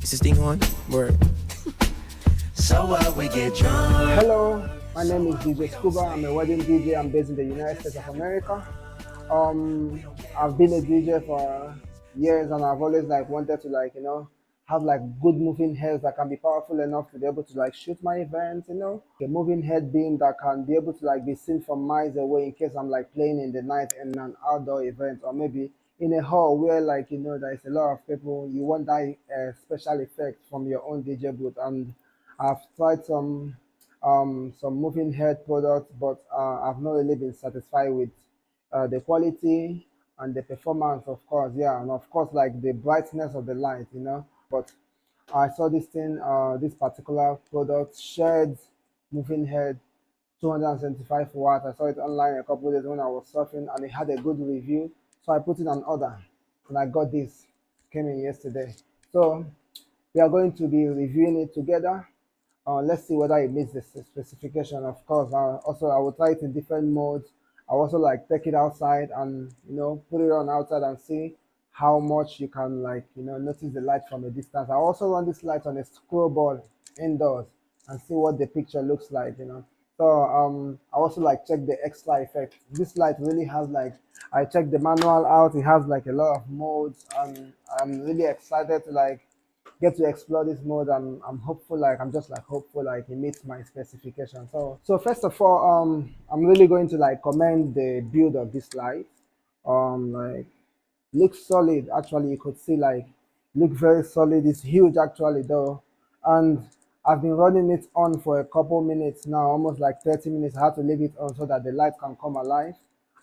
Is this thing on? Word. So we get drunk. Hello, my name is DJ Scuba. I'm a wedding DJ. I'm based in the United States of America. I've been a DJ for years, and I've always wanted to have good moving heads that can be powerful enough to be able to shoot my events. A moving head being that can be able to be seen from miles away in case I'm playing in the night in an outdoor event, or maybe in a hall where there's a lot of people. You want that special effect from your own DJ booth. And I've tried some moving head products, but I've not really been satisfied with the quality and the performance, of course, yeah, and of course, the brightness of the light. But I saw this thing, this particular product, SHEHDS moving head, 275 watts. I saw it online a couple of days when I was surfing, and it had a good review. So I put in an order, and I got this. Came in yesterday. So we are going to be reviewing it together. Let's see whether it meets the specification. Of course, also I will try it in different modes. I also take it outside and put it on outside and see how much you can notice the light from a distance. I also run this light on a scroll board indoors and see what the picture looks like. So I also check the extra effect. This light really has I checked the manual out. It has a lot of modes, and I'm really excited to get to explore this mode. And I'm hopeful, I'm just hopeful it meets my specification. So first of all, I'm really going to commend the build of this light. Looks solid. Actually, you could see look very solid. It's huge actually though. And I've been running it on for a couple minutes now, almost 30 minutes. I had to leave it on so that the light can come alive.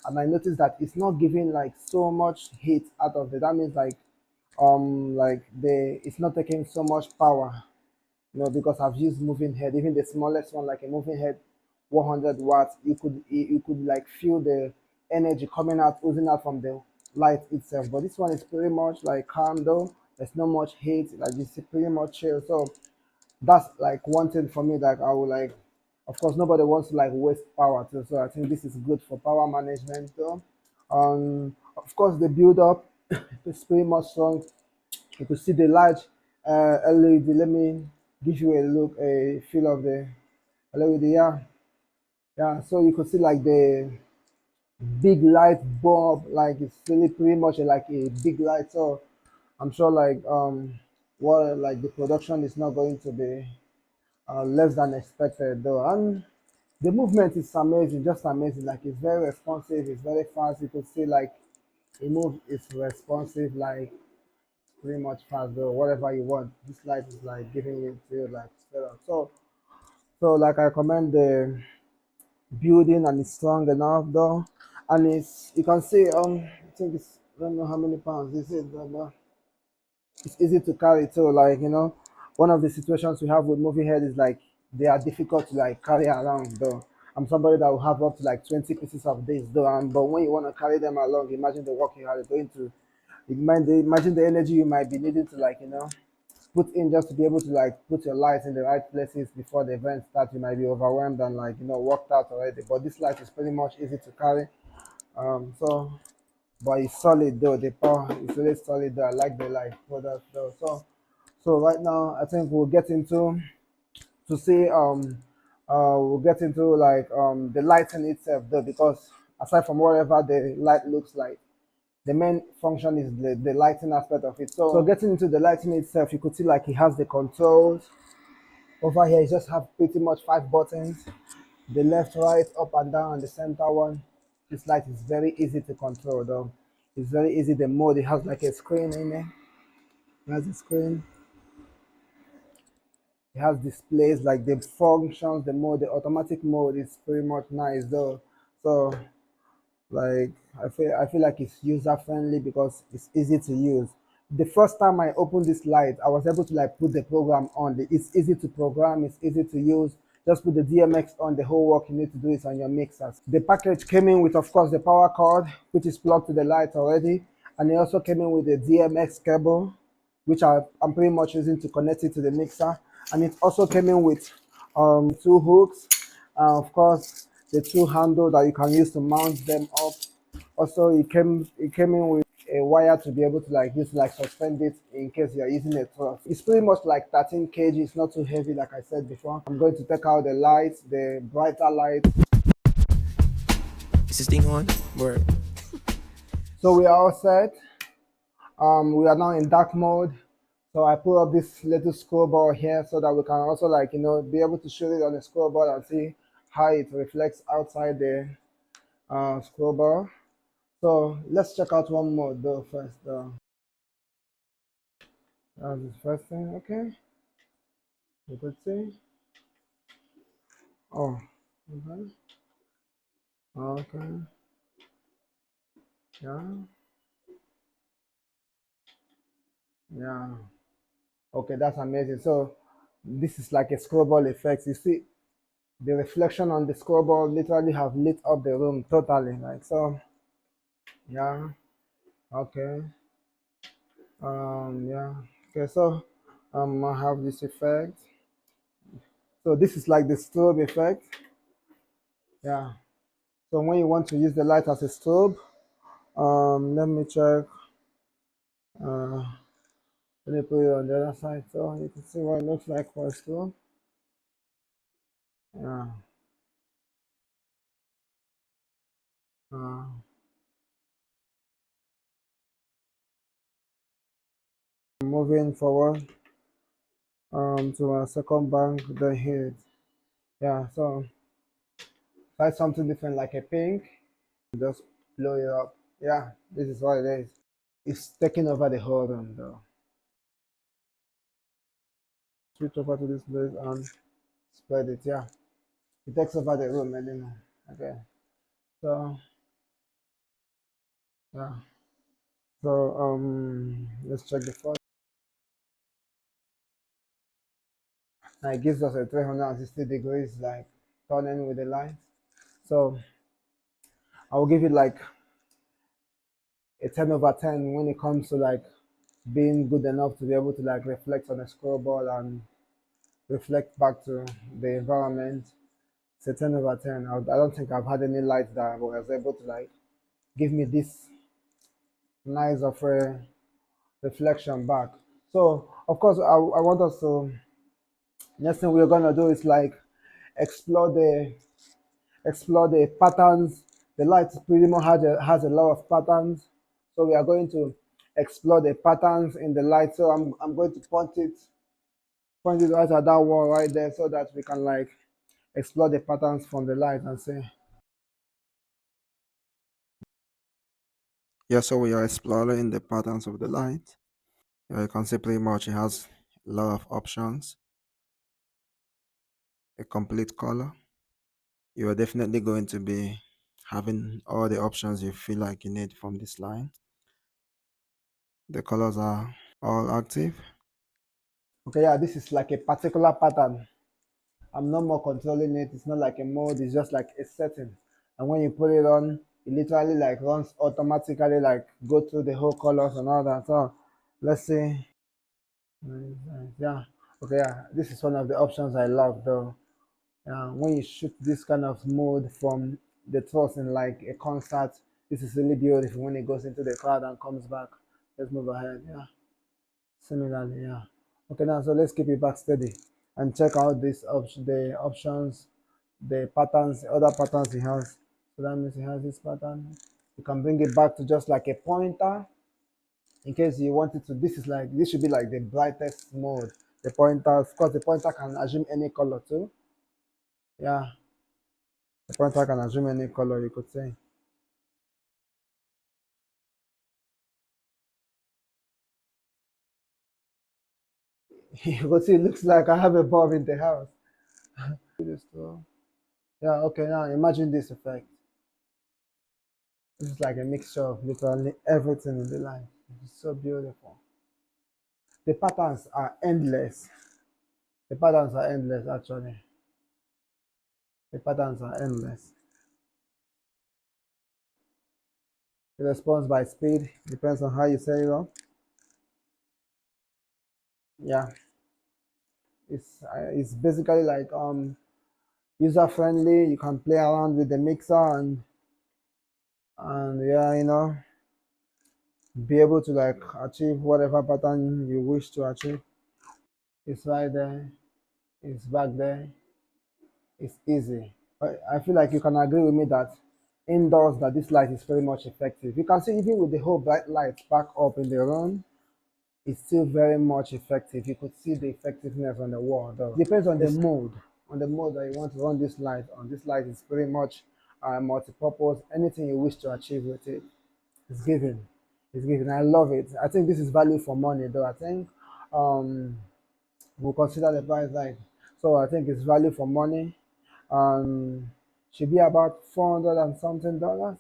And I noticed that it's not giving so much heat out of it. That means it's not taking so much power, because I've used moving head. Even the smallest one, like a moving head 100 watts, you could feel the energy coming out, oozing out from the light itself. But this one is pretty much calm though. There's not much heat, it's pretty much chill. So that's one thing for me that I would of course nobody wants to waste power too, so I think this is good for power management though. Of course the build up is pretty much strong. You could see the large LED. Let me give you a feel of the LED. Yeah, so you could see the big light bulb, it's really pretty much a big light. So I'm sure what the production is not going to be less than expected though. And the movement is amazing, just amazing. It's very responsive, it's very fast. You could see it moves, it's responsive, pretty much fast though. Whatever you want, this light is giving it to you straight up. So I recommend the building, and it's strong enough though. And it's, you can see, I think it's, I don't know how many pounds this is, but it's easy to carry too. One of the situations we have with movie head is they are difficult to carry around though. I'm somebody that will have up to 20 pieces of this though, and but when you want to carry them along, imagine the work you are going to, imagine the energy you might be needing to put in just to be able to put your lights in the right places before the event starts. You might be overwhelmed and worked out already, but this light is pretty much easy to carry. So but it's solid though. The power is really solid though. I like the light product though. So right now I think we'll get into to see we'll get into the lighting itself though, because aside from whatever the light looks like, the main function is the lighting aspect of it. So getting into the lighting itself, you could see it has the controls. Over here you just have pretty much 5 buttons: the left, right, up and down, and the center one. This light is very easy to control though. It's very easy. The mode, it has a screen in there. It has a screen. It has displays the functions, the mode, the automatic mode is pretty much nice though. So I feel like it's user friendly because it's easy to use. The first time I opened this light, I was able to put the program on. It's easy to program, it's easy to use. Just put the DMX on. The whole work you need to do is on your mixers. The package came in with, of course, the power cord, which is plugged to the light already, and it also came in with the DMX cable, which I'm pretty much using to connect it to the mixer. And it also came in with 2 hooks, of course the 2 handles that you can use to mount them up. Also it came in with a wire to be able to like use like suspend it in case you're using a truss. It's pretty much like 13 kg. It's not too heavy like I said before. I'm going to take out the lights, the brighter light. Is this thing on? Word. So we are all set. We are now in dark mode. So I put up this little scroll ball here so that we can also like, be able to shoot it on the scroll ball and see how it reflects outside the scroll ball. So let's check out one mode though first though. That's the first thing, okay. You could see. Oh, okay. Okay. Yeah. Yeah. Okay, that's amazing. So this is like a scroll ball effect. You see the reflection on the scoreboard literally have lit up the room totally like so. Yeah, okay. Yeah, okay. So I have this effect. So this is like the strobe effect. Yeah, so when you want to use the light as a strobe, let me check. uh let me put it on the other side so you can see what it looks like for a strobe. Yeah. uh, Moving forward to our second bank, the head. Yeah, so try something different like a pink. Just blow it up. Yeah, this is what it is. It's taking over the whole room though. Switch over to this place and spread it. Yeah, it takes over the room anymore. Okay, so yeah, so let's check the first. Now it gives us a 360 degrees like turning with the light. So I will give it like a 10 over 10 when it comes to like being good enough to be able to like reflect on a scroll ball and reflect back to the environment. It's a 10 over 10. I don't think I've had any light that was able to like give me this nice of a reflection back. So of course I want us to, next thing we're gonna do is like explore the explore the patterns. The light pretty much has a lot of patterns. So we are going to explore the patterns in the light. So I'm going to point it right at that wall right there so that we can like explore the patterns from the light and see. Yeah, so we are exploring the patterns of the light. You can see pretty much it has a lot of options, a complete color. You are definitely going to be having all the options you feel like you need from this line. The colors are all active. Okay, yeah, this is like a particular pattern. I'm not more controlling it. It's not like a mode, it's just like a setting. And when you put it on, it literally like runs automatically, like go through the whole colors and all that. So let's see. Yeah. Okay, yeah. This is one of the options I love though. When you shoot this kind of mode from the truss in like a concert, this is really beautiful when it goes into the crowd and comes back. Let's move ahead. Yeah. Similarly, yeah. Okay, now so let's keep it back steady and check out this option, the options, the patterns, other patterns he has. So that means he has this pattern. You can bring it back to just like a pointer in case you wanted to. This should be like the brightest mode. The pointer, of course, the pointer can assume any color too. Yeah, the pointer can assume any color, you could say. You could see it looks like I have a bulb in the house. Yeah, okay, now imagine this effect. This is like a mixture of literally everything in the life. It's so beautiful. The patterns are endless. The patterns are endless actually. The patterns are endless. It responds by speed, depends on how you set it up. Yeah, it's basically like user friendly. You can play around with the mixer and yeah, be able to like achieve whatever pattern you wish to achieve. It's right there, it's back there, it's easy. I feel like you can agree with me that indoors that this light is very much effective. You can see even with the whole bright light back up in the room, it's still very much effective. You could see the effectiveness on the wall though. Depends on the mode that you want to run this light on. This light is very much multi-purpose. Anything you wish to achieve with it, it's given. It's given. I love it. I think this is value for money though. I think um we'll consider the price like. So I think it's value for money. Should be about 400 and something dollars,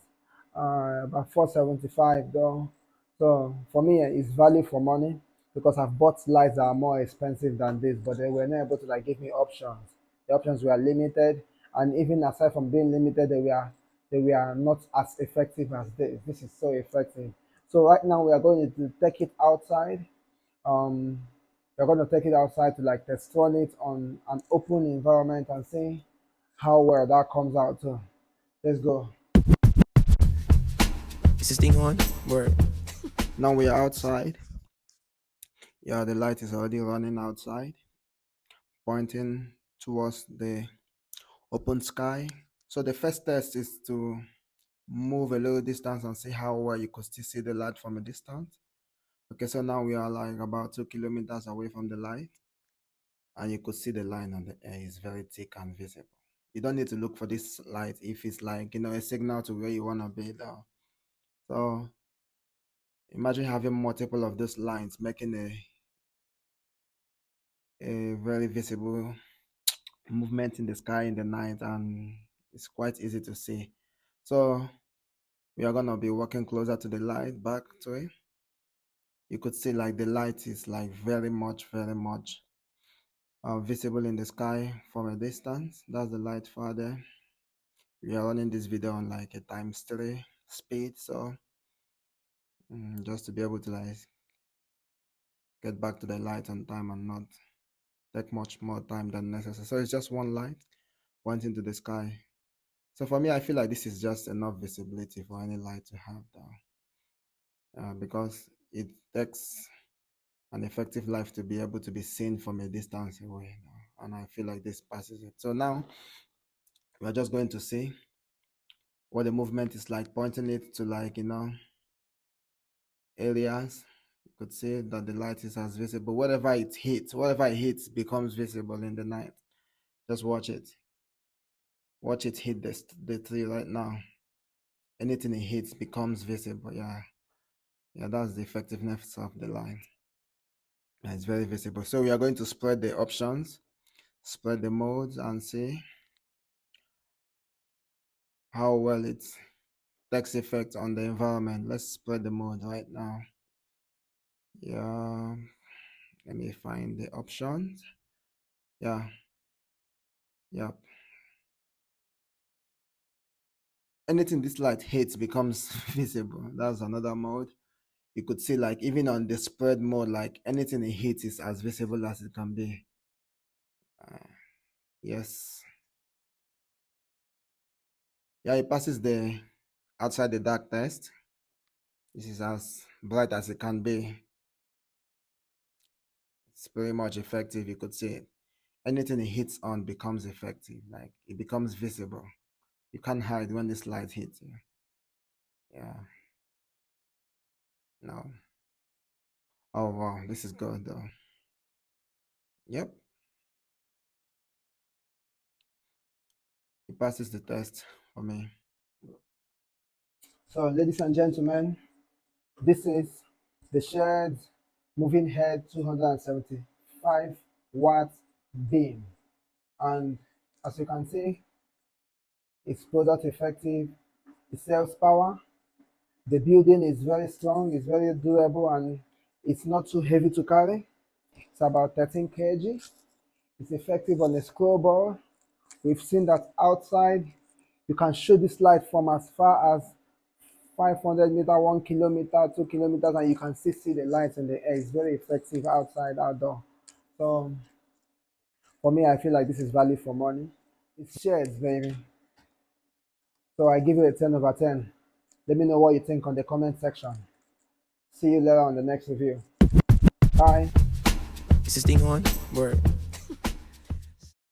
about 475 though. So for me, it's value for money because I've bought lights that are more expensive than this, but they were not able to like give me options. The options were limited, and even aside from being limited, they were not as effective as this. This is so effective. So right now we are going to take it outside. um, we're going to take it outside to like test run it on an open environment and see how well that comes out too. Let's go. Is this thing on? Word. Now we are outside. Yeah, the light is already running outside, pointing towards the open sky. So the first test is to move a little distance and see how well you could still see the light from a distance. Okay, so now we are like about 2 kilometers away from the light, and you could see the line on the air is very thick and visible. You don't need to look for this light if it's like a signal to where you want to be now. So imagine having multiple of those lines making a very visible movement in the sky in the night, and it's quite easy to see. So we are gonna be walking closer to the light, back to it. You could see like the light is like very much visible in the sky from a distance. That's the light farther. We are running this video on like a times 3 speed, so just to be able to like get back to the light on time and not take much more time than necessary. So it's just one light pointing to the sky. So for me, I feel like this is just enough visibility for any light to have because it takes an effective light to be able to be seen from a distance away and I feel like this passes it. So now we're just going to see what the movement is like, pointing it to like areas. You could see that the light is as visible. Whatever it hits becomes visible in the night. Just watch it. Watch it hit the tree right now. Anything it hits becomes visible. Yeah, that's the effectiveness of the line. Yeah, it's very visible. So we are going to spread the options, spread the modes, and see how well it takes effect on the environment. Let's spread the mode right now. Yeah, let me find the options. Yeah, yep. Anything this light hits becomes visible. That's another mode. You could see like even on the spread mode, like anything it hits is as visible as it can be. Yes. Yeah, it passes the outside the dark test. This is as bright as it can be. It's very much effective. You could see it. Anything it hits on becomes effective. Like it becomes visible. You can't hide when this light hits you. Yeah. No. Oh wow, this is good though. Yep. It passes the test for me. So, ladies and gentlemen, this is the SHEHDS moving head 275 watt beam, and as you can see, it's product effective. It saves power. The building is very strong, it's very durable, and it's not too heavy to carry. It's about 13 kg. It's effective on a scroll ball. We've seen that outside you can show this light from as far as 500 meter, 1 kilometer, 2 kilometers, and you can still see the lights in the air. It's very effective outside, outdoor. So for me, I feel like this is value for money. It's shares, baby. So I give it a 10 over 10. Let me know what you think on the comment section. See you later on the next review. Bye. Is this thing on? Word.